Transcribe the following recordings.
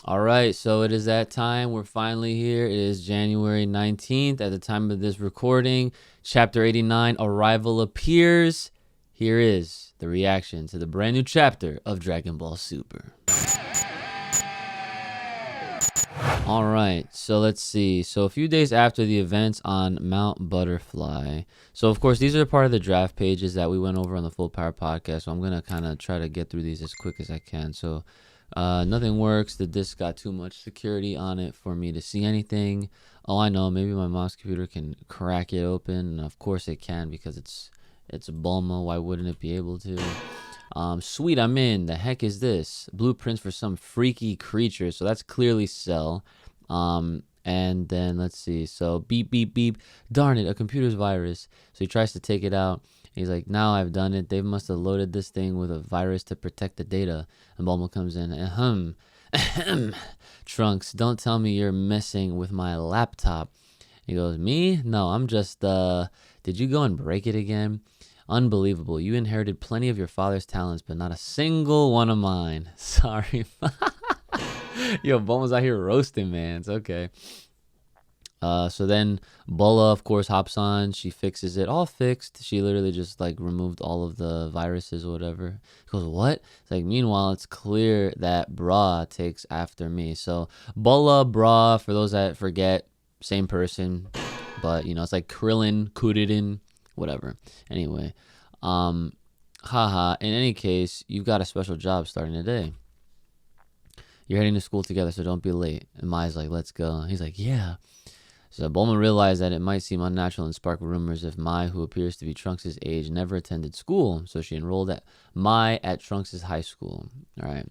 All right, so it is that time. We're finally here. It is January 19th at the time of this recording. Chapter 89, Arrival appears. Here is the reaction to the brand new chapter of Dragon Ball Super. All right, so let's see. So a few days after the events on Mount Butterfly. So, of course, these are part of the draft pages that we went over on the Full Power podcast. So I'm going to kind of try to get through these as quick as I can. So nothing works. The disk got too much security on it for me to see anything. Oh, I know. Maybe my mom's computer can crack it open. And of course it can because it's a Bulma. Why wouldn't it be able to? Sweet, I'm in. The heck is this? Blueprints for some freaky creature. So that's clearly Cell. And then let's see. So beep, beep, beep. Darn it, a computer's virus. So he tries to take it out. He's like, now I've done it. They must have loaded this thing with a virus to protect the data. And Bulma comes in. Ahem. Trunks, don't tell me you're messing with my laptop. He goes, me? No, I'm just, did you go and break it again? Unbelievable. You inherited plenty of your father's talents, but not a single one of mine. Sorry. Yo, Bulma's out here roasting, man. It's okay. So then Bola, of course, hops on. She fixes it. All fixed. She literally just, like, removed all of the viruses or whatever. He goes, what? It's like, meanwhile, it's clear that Bra takes after me. So Bola, Bra, for those that forget, same person. But, it's like Krillin, Kuririn, whatever. Anyway, haha. In any case, you've got a special job starting today. You're heading to school together, so don't be late. And Mai's like, let's go. He's like, yeah. So Bulma realized that it might seem unnatural and spark rumors if Mai, who appears to be Trunks' age, never attended school. So she enrolled Mai at Trunks' high school. All right.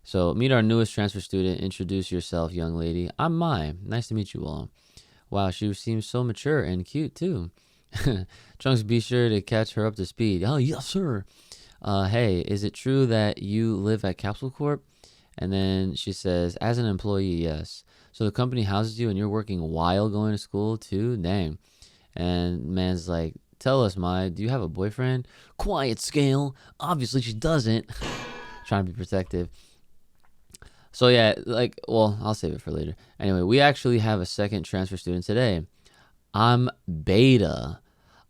So meet our newest transfer student. Introduce yourself, young lady. I'm Mai. Nice to meet you all. Wow, she seems so mature and cute, too. Trunks, be sure to catch her up to speed. Oh, yes, sir. Hey, is it true that you live at Capsule Corp? And then she says, as an employee, yes. So the company houses you and you're working while going to school too? Dang. And man's like, tell us, Mai, do you have a boyfriend? Quiet, Scale. Obviously she doesn't. Trying to be protective. So yeah, I'll save it for later. Anyway, we actually have a second transfer student today. I'm Beta.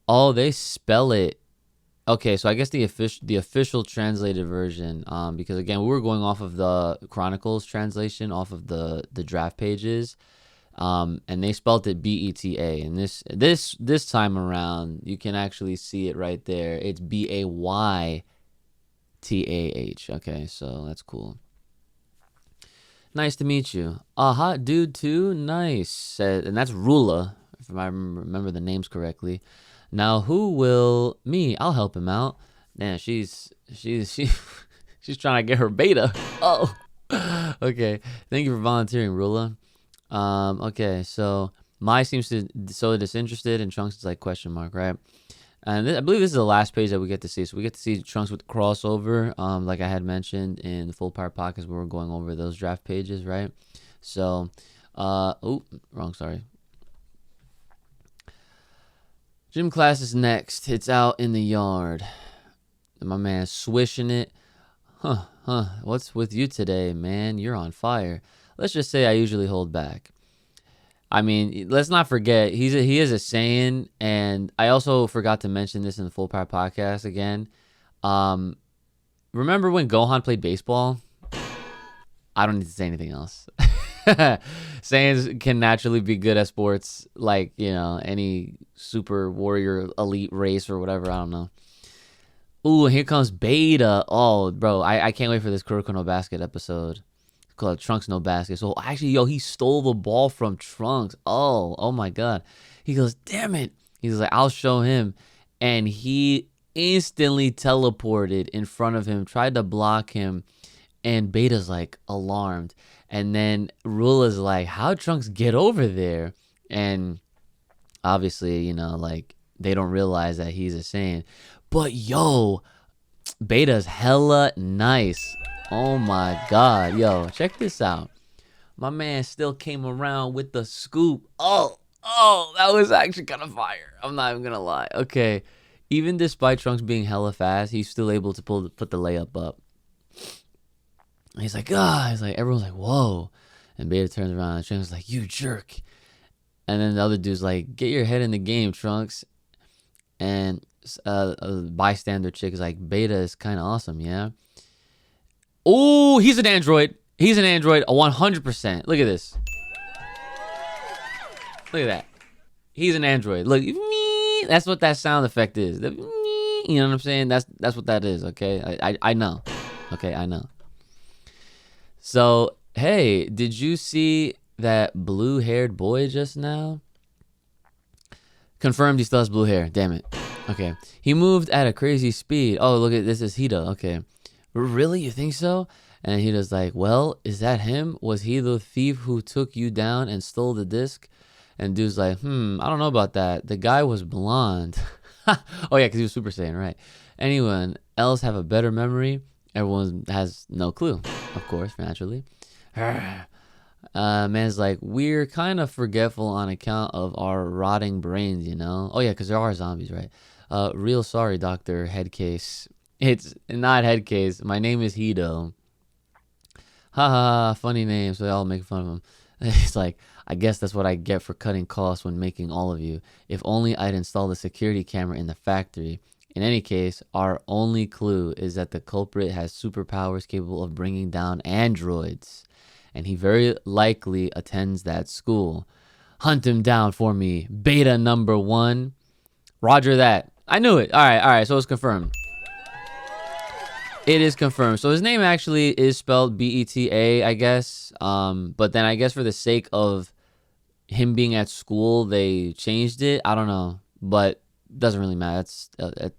Oh, they spell it. Okay, so I guess the official translated version, because again we were going off of the Chronicles translation, off of the draft pages, and they spelled it Beta, and this time around you can actually see it right there. It's Baytah. Okay, so that's cool. Nice to meet you. A hot dude too. Nice, and that's Rula, if I remember the names correctly. Now, who will me? I'll help him out. Man, she's trying to get her beta. Oh, okay. Thank you for volunteering, Rula. Okay, so Mai seems to so disinterested, and Trunks is like question mark, right? And I believe this is the last page that we get to see. So we get to see Trunks with the crossover, like I had mentioned in the Full Power podcast where we're going over those draft pages, right? So, sorry. Gym class is next. It's out in the yard. And my man's swishing it. What's with you today, man? You're on fire. Let's just say I usually hold back. I mean, let's not forget, he is a Saiyan, and I also forgot to mention this in the Full Power podcast again. Remember when Gohan played baseball? I don't need to say anything else. Saiyans can naturally be good at sports, like, any super warrior elite race or whatever. I don't know. Ooh, and here comes Beta. Oh, bro, I can't wait for this Kuroko no Basket episode. It's called Trunks no Basket. So actually, he stole the ball from Trunks. Oh my God. He goes, damn it. He's like, I'll show him. And he instantly teleported in front of him, tried to block him. And Beta's like alarmed. And then Rula's like, how'd Trunks get over there? And obviously, they don't realize that he's a Saiyan. But yo, Beta's hella nice. Oh my God. Yo, check this out. My man still came around with the scoop. Oh, that was actually kind of fire. I'm not even going to lie. Okay. Even despite Trunks being hella fast, he's still able to put the layup up. And he's like, ah, he's like, everyone's like, whoa. And Beta turns around and Trunks is like, you jerk. And then the other dude's like, get your head in the game, Trunks. And a bystander chick is like, Beta is kind of awesome, yeah? Oh, he's an android. He's an android, 100%. Look at this. Look at that. He's an android. Look, that's what that sound effect is. You know what I'm saying? That's what that is, okay? I know. Okay, I know. So, hey, did you see that blue-haired boy just now? Confirmed he still has blue hair. Damn it. Okay. He moved at a crazy speed. Oh, look at this is Hito. Okay. Really? You think so? And Hito's like, well, is that him? Was he the thief who took you down and stole the disc? And dude's like, I don't know about that. The guy was blonde. Oh, yeah, because he was Super Saiyan, right? Anyone else have a better memory? Everyone has no clue, of course, naturally. Man's like, we're kind of forgetful on account of our rotting brains, you know? Oh, yeah, because there are zombies, right? Real sorry, Dr. Headcase. It's not Headcase. My name is Hedo. Haha, funny name, so they all make fun of him. It's like, I guess that's what I get for cutting costs when making all of you. If only I'd installed a security camera in the factory. In any case, our only clue is that the culprit has superpowers capable of bringing down androids. And he very likely attends that school. Hunt him down for me. Beta number 1. Roger that. I knew it. All right. So it's confirmed. It is confirmed. So his name actually is spelled Beta, I guess. But then I guess for the sake of him being at school, they changed it. I don't know. But doesn't really matter.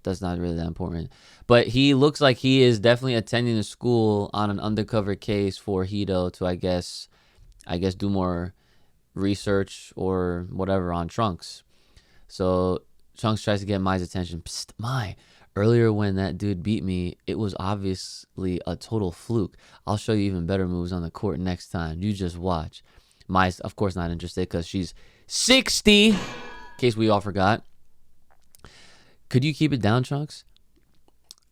That's not really that important. But he looks like he is definitely attending the school on an undercover case for Hedo to I guess do more research or whatever on Trunks. So Trunks tries to get Mai's attention. Psst, Mai. Earlier when that dude beat me, it was obviously a total fluke. I'll show you even better moves on the court next time. You just watch. Mai's of course not interested because she's 60. In case we all forgot. Could you keep it down, Trunks?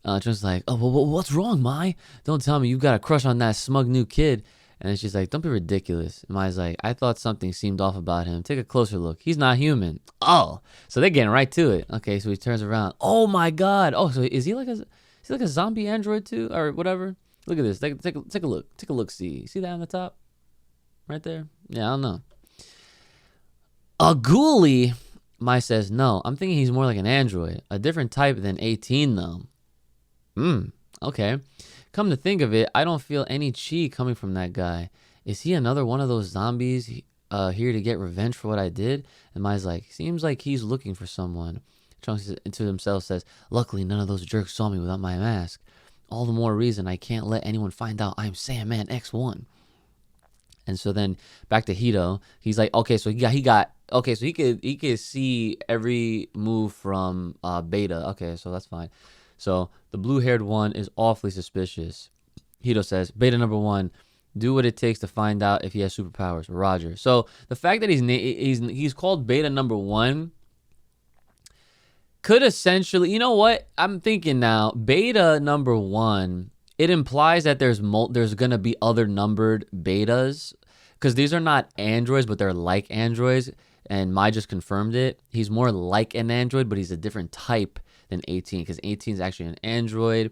Trunks like, oh, well, what's wrong, Mai? Don't tell me you've got a crush on that smug new kid. And then she's like, don't be ridiculous. And Mai's like, I thought something seemed off about him. Take a closer look. He's not human. Oh, so they're getting right to it. Okay, so he turns around. Oh my God. Oh, so is he like a zombie android too, or whatever? Look at this. Take a look. Take a look. See that on the top, right there? Yeah, I don't know. A ghoulie. Mai says, no, I'm thinking he's more like an android. A different type than 18, though. Okay. Come to think of it, I don't feel any chi coming from that guy. Is he another one of those zombies here to get revenge for what I did? And Mai's like, seems like he's looking for someone. Trunks to himself says, luckily none of those jerks saw me without my mask. All the more reason I can't let anyone find out I'm Saiyaman X1. And so then back to Hito, he's like, okay, so he could see every move from Beta. Okay, so that's fine. So the blue-haired one is awfully suspicious. Hito says, Beta number 1, do what it takes to find out if he has superpowers. Roger. So the fact that he's called Beta number 1 could essentially, you know what? I'm thinking now, Beta number 1, it implies that there's going to be other numbered betas because these are not androids, but they're like androids. And Mai just confirmed it. He's more like an android, but he's a different type than 18 because 18 is actually an android.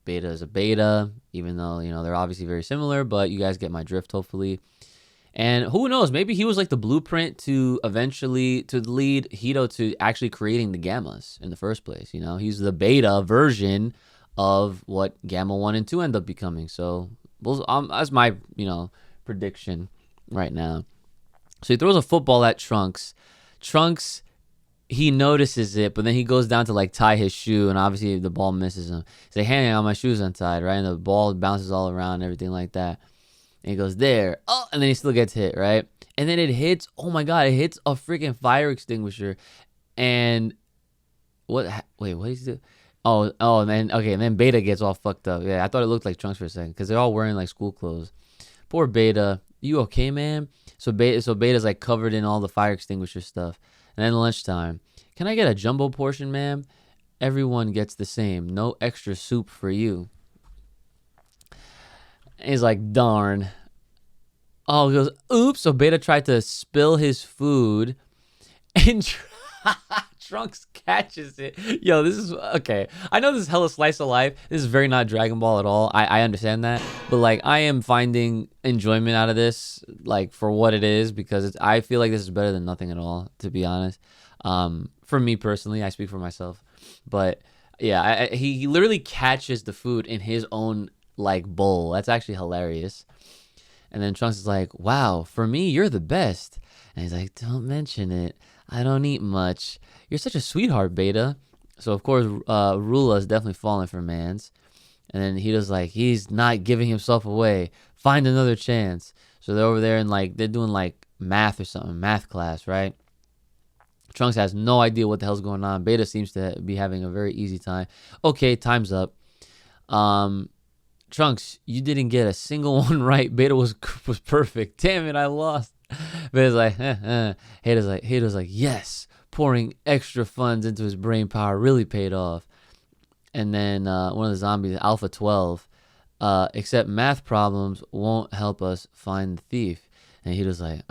Beta is a beta, even though, you know, they're obviously very similar, but you guys get my drift, hopefully. And who knows, maybe he was like the blueprint to eventually to lead Hito to actually creating the gammas in the first place. You know, he's the beta version of what Gamma 1 and 2 end up becoming. So that's my, prediction right now. So he throws a football at Trunks. Trunks, he notices it, but then he goes down to like tie his shoe, and obviously the ball misses him. He's like, hey, my shoe's untied, right? And the ball bounces all around and everything like that. And he goes, there. Oh, and then he still gets hit, right? And then it hits, oh my God, it hits a freaking fire extinguisher. And what is he do? Oh, man. Okay, and then Beta gets all fucked up. Yeah, I thought it looked like Trunks for a second because they're all wearing like school clothes. Poor Beta. You okay, man? So Beta's like covered in all the fire extinguisher stuff. And then lunchtime. Can I get a jumbo portion, ma'am? Everyone gets the same. No extra soup for you. And he's like, darn. Oh, he goes, oops. So Beta tried to spill his food, and Trunks catches it. Yo, this is okay. I know this is hella slice of life. This is very not Dragon Ball at all. I understand that, but like I am finding enjoyment out of this, like for what it is, because I feel like this is better than nothing at all, to be honest. For me personally, I speak for myself, but yeah, he literally catches the food in his own like bowl. That's actually hilarious. And then Trunks is like, wow, for me, you're the best. And he's like, don't mention it. I don't eat much. You're such a sweetheart, Beta. So, of course, Rula is definitely falling for Mans. And then Hito's like, he's not giving himself away. Find another chance. So they're over there and like they're doing like math or something, math class, right? Trunks has no idea what the hell's going on. Beta seems to be having a very easy time. Okay, time's up. Trunks, you didn't get a single one right. Beta was perfect. Damn it, I lost. Beta's like, Hedo's like, yes. Pouring extra funds into his brain power really paid off. And then one of the zombies, Alpha 12, except math problems won't help us find the thief. And Hedo's like,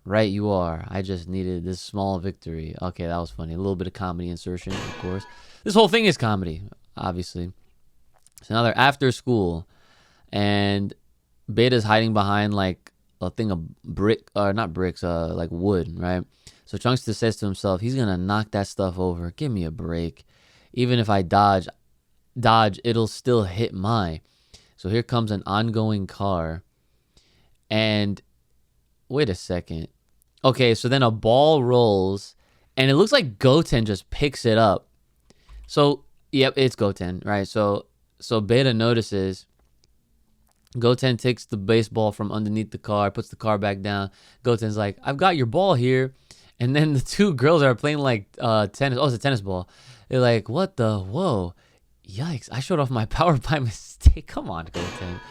right you are. I just needed this small victory. Okay, that was funny. A little bit of comedy insertion, of course. This whole thing is comedy, obviously. So now they're after school, and Beta's hiding behind like a thing of like wood, right? So Trunks just says to himself, he's gonna knock that stuff over. Give me a break. Even if I dodge, it'll still hit my. So here comes an ongoing car, and wait a second. Okay, so then a ball rolls, and it looks like Goten just picks it up. So yep, it's Goten, right? So Beta notices Goten takes the baseball from underneath the car, puts the car back down. Goten's like, I've got your ball here. And then the two girls are playing like tennis. Oh, it's a tennis ball. They're like, what the? Whoa. Yikes. I showed off my power by mistake. Come on, Goten.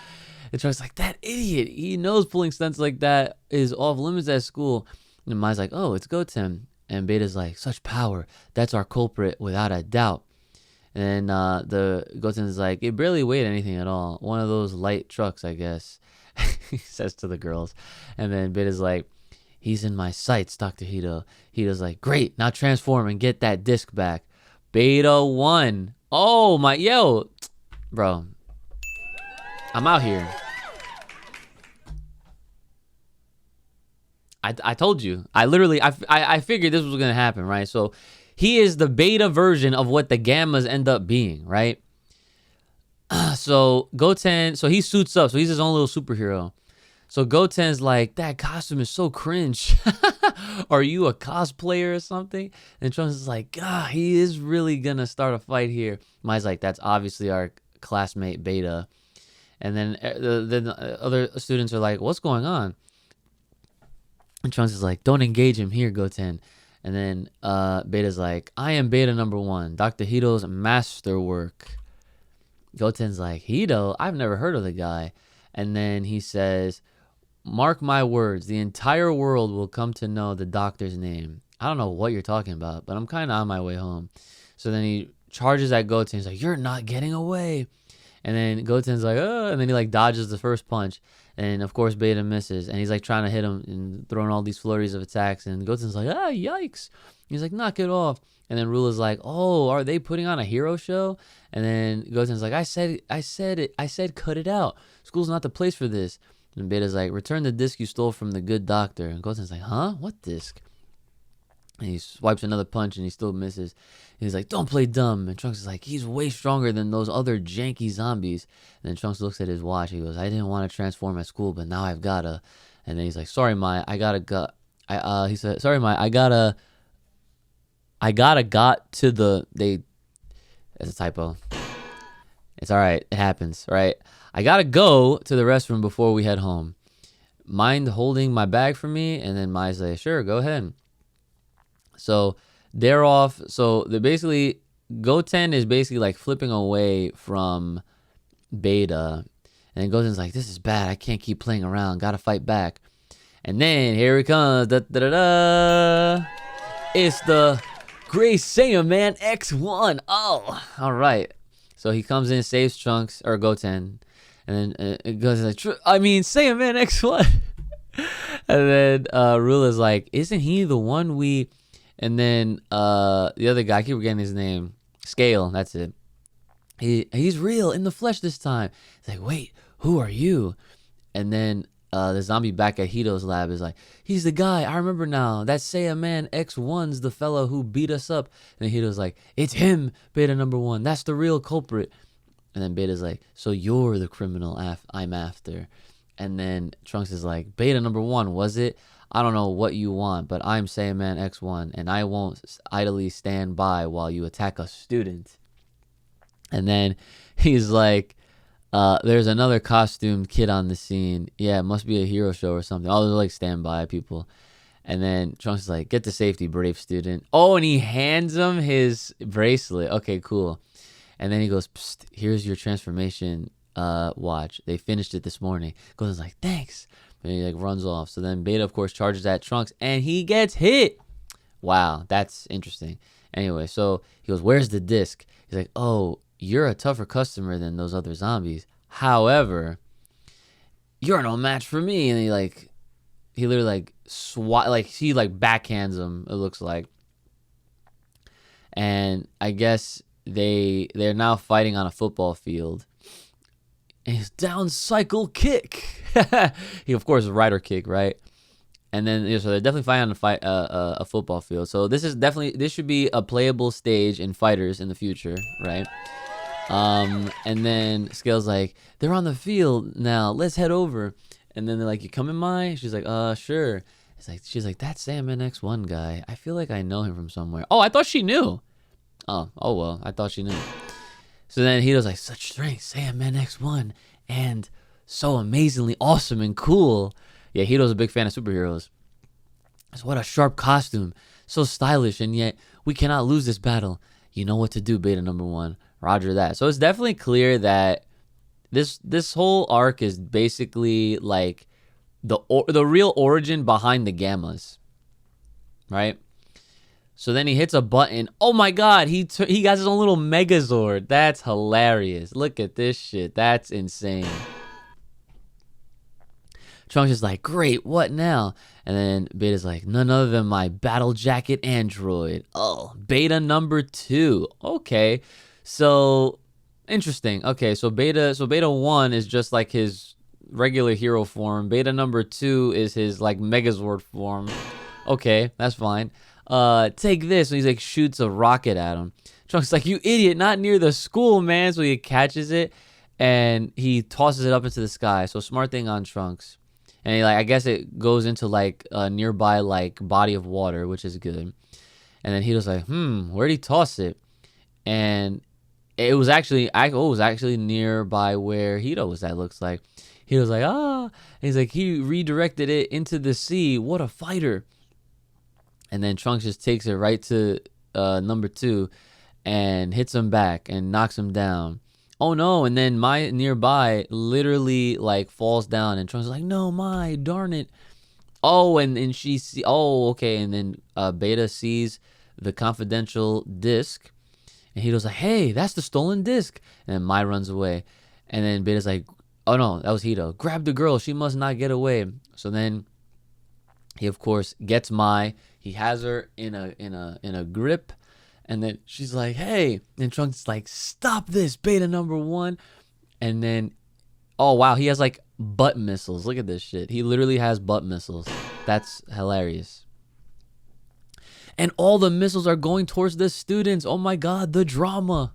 And Trunks like, that idiot. He knows pulling stunts like that is off limits at school. And Mai's like, oh, it's Goten. And Beta's like, such power. That's our culprit without a doubt. And then the Goten's like, it barely weighed anything at all. One of those light trucks, I guess. He says to the girls. And then Beta's like, he's in my sights, Dr. Hito. Hito's like, great, now transform and get that disc back. Beta won. Oh, my, yo. Bro, I'm out here. I told you. I figured this was going to happen, right? So he is the beta version of what the gammas end up being, right? So Goten, so he suits up. So he's his own little superhero. So Goten's like, that costume is so cringe. Are you a cosplayer or something? And Trunks is like, God, he is really going to start a fight here. Mai's like, that's obviously our classmate Beta. And then the other students are like, what's going on? And Trunks is like, don't engage him here, Goten. And then Beta's like, I am Beta number 1, Dr. Hito's masterwork. Goten's like, Hito? I've never heard of the guy. And then he says, mark my words, the entire world will come to know the doctor's name. I don't know what you're talking about, but I'm kind of on my way home. So then he charges at Goten. He's like, you're not getting away. And then Goten's like, oh, and then he like dodges the first punch. And of course, Beta misses. And he's like trying to hit him and throwing all these flurries of attacks. And Goten's like, ah, yikes. He's like, knock it off. And then Rula's like, oh, are they putting on a hero show? And then Goten's like, I said, cut it out. School's not the place for this. And Beta's like, return the disc you stole from the good doctor. And Goten's like, huh? What disc? And he swipes another punch and he still misses. And he's like, don't play dumb. And Trunks is like, he's way stronger than those other janky zombies. And then Trunks looks at his watch. He goes, I didn't want to transform at school, but now I've gotta. And then he's like, sorry, Mai, I gotta go. He said, sorry, Mai, I gotta got to the, that's a typo. It's all right. It happens, right? I gotta go to the restroom before we head home. Mind holding my bag for me? And then Mai's like, sure, go ahead. So they're off. So they're basically, Goten is basically like flipping away from Beta. And then Goten's like, this is bad. I can't keep playing around. Gotta fight back. And then here he comes. Da, da, da, da. It's the Great Saiyaman X1. Oh, all right. So he comes in, saves Trunks, or Goten. And then it goes like, Saiyaman X1. And then Rula's like, isn't he the one we... And then the other guy, I keep forgetting his name. Scale, that's it. He's real in the flesh this time. It's like, wait, who are you? And then the zombie back at Hito's lab is like, he's the guy. I remember now. That Saiyaman X1's the fellow who beat us up. And then Hito's like, it's him, Beta number 1. That's the real culprit. And then Beta's like, so you're the criminal I'm after. And then Trunks is like, Beta number 1, was it? I don't know what you want, but I'm Saiyaman X1, and I won't idly stand by while you attack a student. And then he's like, there's another costumed kid on the scene. Yeah, it must be a hero show or something. Oh, they're like standby people. And then Trunks is like, get to safety, brave student. Oh, and he hands him his bracelet. Okay, cool. And then he goes, psst, here's your transformation watch. They finished it this morning. Goes like, thanks. And he like runs off. So then Beta, of course, charges at Trunks, and he gets hit. Wow, that's interesting. Anyway, so he goes, where's the disc? He's like, oh, you're a tougher customer than those other zombies. However, you're no match for me. And he literally like he like backhands him, it looks like. And I guess they're now fighting on a football field. And he's down cycle kick. He of course is rider kick, right? And then so they're definitely fighting on a football field. So this should be a playable stage in fighters in the future, right? And then Scale's like, they're on the field now. Let's head over. And then they're like, you come in my? She's like, sure. She's like, that's Saiyaman X1 guy. I feel like I know him from somewhere. Oh, I thought she knew. Oh well, I thought she knew. So then Hito's like, such strength, Saiyaman X1, and so amazingly awesome and cool. Yeah, Hito's a big fan of superheroes. So what a sharp costume, so stylish, and yet we cannot lose this battle. You know what to do, Beta number 1. Roger that. So it's definitely clear that this whole arc is basically like the real origin behind the Gammas, right? So then he hits a button. Oh my God, he got his own little Megazord. That's hilarious. Look at this shit. That's insane. Trunks is like, great, what now? And then Beta's like, none other than my battle jacket android. Oh, Beta number 2. Okay, so interesting. Okay, so Beta 1 is just like his regular hero form. Beta number 2 is his like Megazord form. Okay, that's fine. Take this. And he's like, shoots a rocket at him. Trunks like, you idiot, not near the school, man. So he catches it and he tosses it up into the sky. So smart thing on Trunks. And he I guess it goes into like a nearby like body of water, which is good. And then Hito's like, where'd he toss it? And it was actually nearby where Hito was at, looks like. Hito's like, And he's like, he redirected it into the sea. What a fighter. And then Trunks just takes it right to number 2 and hits him back and knocks him down. Oh no, and then my nearby literally like falls down and Trunks is like, no, my, darn it. Oh, and she okay, and then Beta sees the confidential disc and Hito's like, hey, that's the stolen disc. And then Mai runs away. And then Beta's like, oh no, that was Hito. Grab the girl, she must not get away. So then he of course gets Mai. He has her in a grip, and then she's like, hey, and Trunks is like, stop this, Beta number 1. And then, oh wow, he has like butt missiles. Look at this shit. He literally has butt missiles. That's hilarious. And all the missiles are going towards the students. Oh my God, the drama.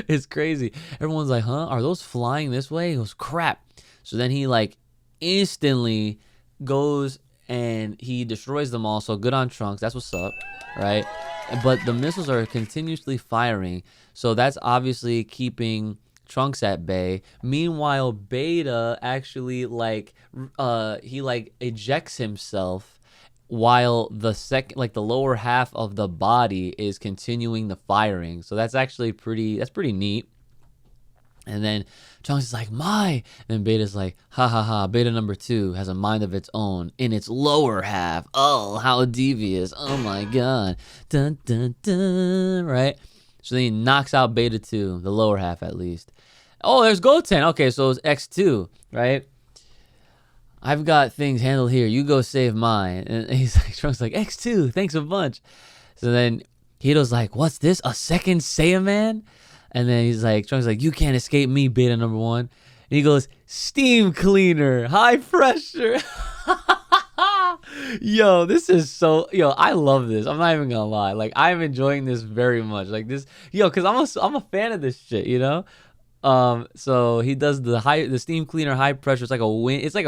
It's crazy. Everyone's like, huh? Are those flying this way? He goes, crap. So then he like instantly goes and he destroys them all. So good on Trunks. That's what's up, right? But the missiles are continuously firing. So that's obviously keeping Trunks at bay. Meanwhile, Beta actually he ejects himself while the lower half of the body is continuing the firing. So that's actually pretty neat. And then Trunks is like, my. And then Beta's like, ha ha ha, Beta number 2 has a mind of its own in its lower half. Oh, how devious. Oh my God. Dun dun dun. Right? So then he knocks out Beta 2, the lower half at least. Oh, there's Goten. Okay, so it's X2, right? I've got things handled here. You go save mine. And he's like, Trunks like, X2, thanks a bunch. So then Hito's like, what's this? A second Saiyaman? And then he's like, Trunks like, you can't escape me, beta number one. And he goes, steam cleaner, high pressure. Yo, this is so, I love this. I'm not even gonna lie. Like, I'm enjoying this very much. Like this, because I'm a fan of this shit, you know? So he does the steam cleaner high pressure. It's like a wind. It's like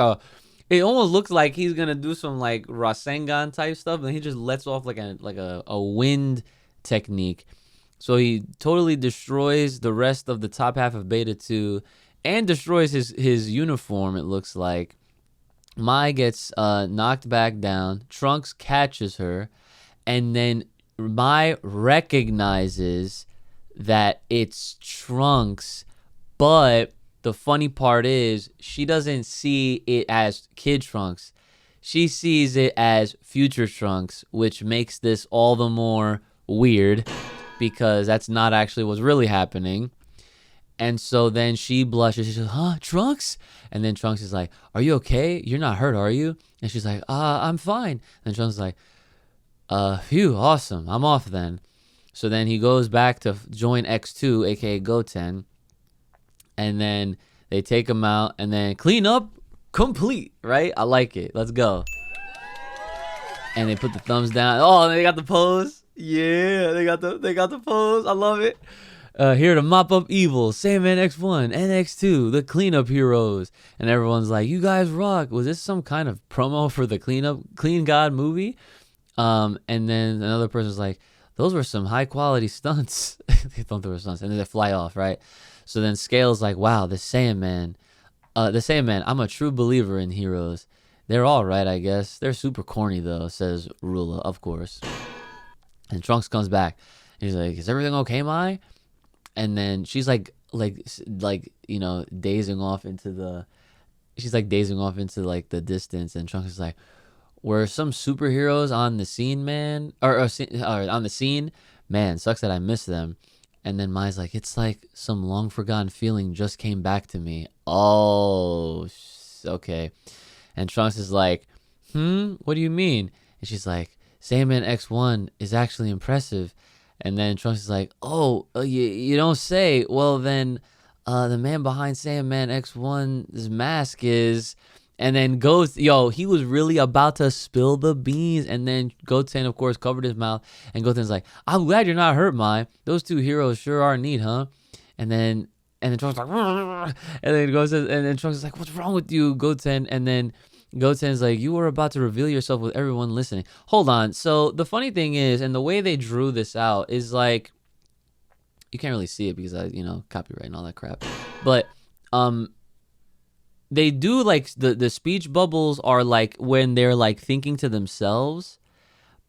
it almost looks like he's gonna do some like Rasengan type stuff, and he just lets off like a wind technique. So he totally destroys the rest of the top half of Beta 2 and destroys his uniform, it looks like. Mai gets knocked back down. Trunks catches her, and then Mai recognizes that it's Trunks, but the funny part is she doesn't see it as Kid Trunks. She sees it as Future Trunks, which makes this all the more weird because that's not actually what's really happening. And so then she blushes. She says, huh, Trunks? And then Trunks is like, are you okay? You're not hurt, are you? And she's like, I'm fine. And Trunks is like, phew, awesome. I'm off then. So then he goes back to join X2, aka Goten. And then they take him out and then clean up complete, right? I like it. Let's go. And they put the thumbs down. Oh, they got the pose. Yeah, they got the pose. I love it. Here to mop up evil, Saiyaman X1 and X2, the cleanup heroes. And everyone's like, you guys rock. Was this some kind of promo for the Clean God movie? And then another person's like, those were some high quality stunts. They thought they were stunts. And then they fly off, right? So then Scale's like, wow, the Saiyaman, I'm a true believer in heroes. They're all right, I guess. They're super corny, though, says Rula, of course. And Trunks comes back. He's like, is everything okay, Mai? And then she's like dazing off into the distance. And Trunks is like, were some superheroes on the scene, man? Or on the scene? Man, sucks that I missed them. And then Mai's like, it's like some long forgotten feeling just came back to me. Oh, okay. And Trunks is like, what do you mean? And she's like, Saiyaman X1 is actually impressive. And then Trunks is like, oh, you don't say. Well, then the man behind Saiyaman X1's mask is... And then he was really about to spill the beans. And then Goten, of course, covered his mouth. And Goten's like, I'm glad you're not hurt, Mai. Those two heroes sure are neat, huh? And then Trunks is like, and then Trunks is like, what's wrong with you, Goten? And then Goten's like, you were about to reveal yourself with everyone listening. Hold on. So the funny thing is, and the way they drew this out is like, you can't really see it because copyright and all that crap. But they do like the speech bubbles are like when they're like thinking to themselves,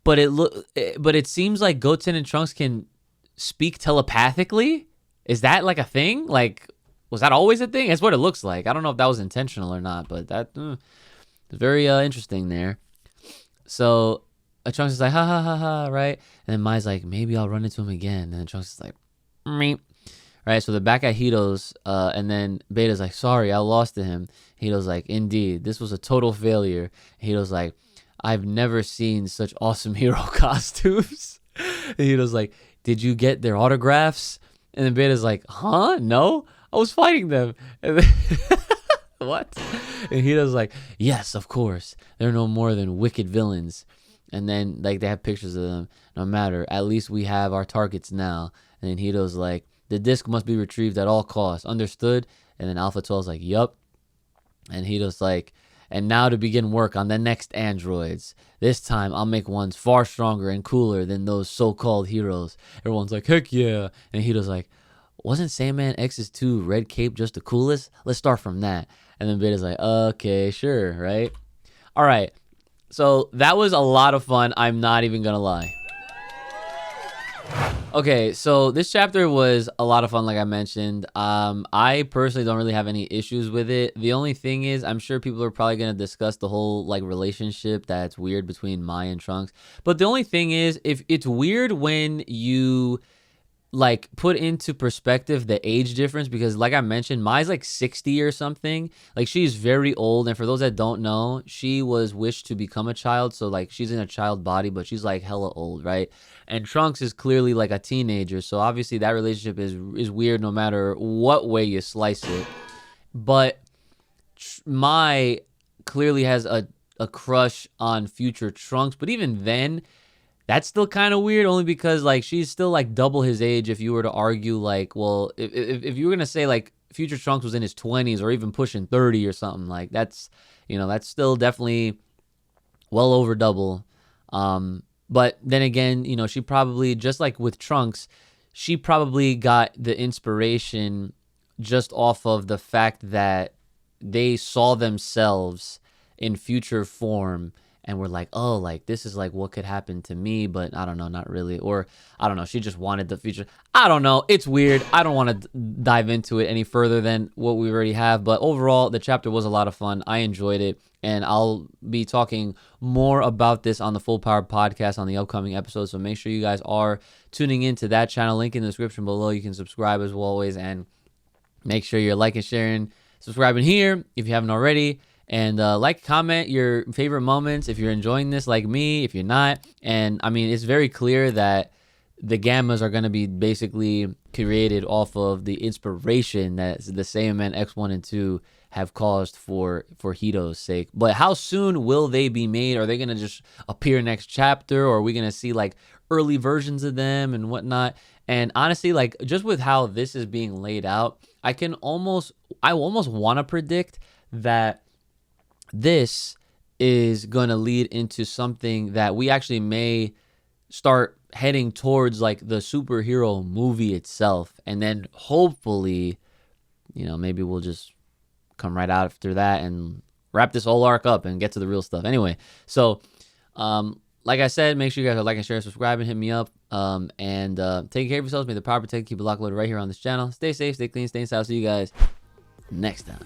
but it seems like Goten and Trunks can speak telepathically. Is that like a thing? Like, was that always a thing? That's what it looks like. I don't know if that was intentional or not, but that is very interesting there. So Trunks is like, ha ha ha ha, right? And then Mai's like, maybe I'll run into him again. And then Trunks is like, meep. Right, so they're back at Hito's, and then Beta's like, sorry, I lost to him. Hito's like, indeed, this was a total failure. Hito's like, I've never seen such awesome hero costumes. And Hito's like, did you get their autographs? And then Beta's like, huh? No? I was fighting them. And then what? And Hito's like, yes, of course. They're no more than wicked villains. And then like they have pictures of them. No matter, at least we have our targets now. And then Hito's like, the disc must be retrieved at all costs. Understood? And then Alpha 12's like, yup. And Hito's like, and now to begin work on the next androids. This time I'll make ones far stronger and cooler than those so-called heroes. Everyone's like, heck yeah. And Hito's like, wasn't Saiyaman X's 2 red cape just the coolest? Let's start from that. And then Beta's like, okay, sure, right? All right. So that was a lot of fun. I'm not even going to lie. Okay, so this chapter was a lot of fun, like I mentioned. I personally don't really have any issues with it. The only thing is, I'm sure people are probably going to discuss the whole like relationship that's weird between Mai and Trunks. But the only thing is, if it's weird when you like put into perspective the age difference, because like I mentioned, Mai's like 60 or something. Like she's very old, and for those that don't know, she was wished to become a child, so like she's in a child body, but she's like hella old, right? And Trunks is clearly like a teenager, so obviously that relationship is weird no matter what way you slice it. But Mai clearly has a crush on future Trunks, but even then, that's still kind of weird, only because like she's still like double his age. If you were to argue like, well, if you were gonna say like future Trunks was in his 20s or even pushing 30 or something, like that's, you know, that's still definitely well over double. But then again, you know, she probably, just like with Trunks, she probably got the inspiration just off of the fact that they saw themselves in future form and were like, oh, like this is like what could happen to me, but I don't know, not really. Or I don't know, she just wanted the future. I don't know, it's weird. I don't want to dive into it any further than what we already have, but overall the chapter was a lot of fun. I enjoyed it, and I'll be talking more about this on the Full Power podcast on the upcoming episode, so make sure you guys are tuning into that channel. Link in the description below. You can subscribe as always, and make sure you're liking, sharing, subscribing here if you haven't already. And like, comment your favorite moments if you're enjoying this like me, if you're not. And I mean, it's very clear that the Gammas are going to be basically created off of the inspiration that the Saiyaman X1 and 2 have caused for Hito's sake. But how soon will they be made? Are they going to just appear next chapter, or are we going to see like early versions of them and whatnot? And honestly, like just with how this is being laid out, I almost want to predict that this is going to lead into something that we actually may start heading towards, like the superhero movie itself. And then hopefully, you know, maybe we'll just come right out after that and wrap this whole arc up and get to the real stuff. Anyway, so like I said, make sure you guys are liking, sharing, subscribing, hit me up, and take care of yourselves. May the power protect, keep it locked, loaded right here on this channel. Stay safe, stay clean, stay inside. See you guys next time.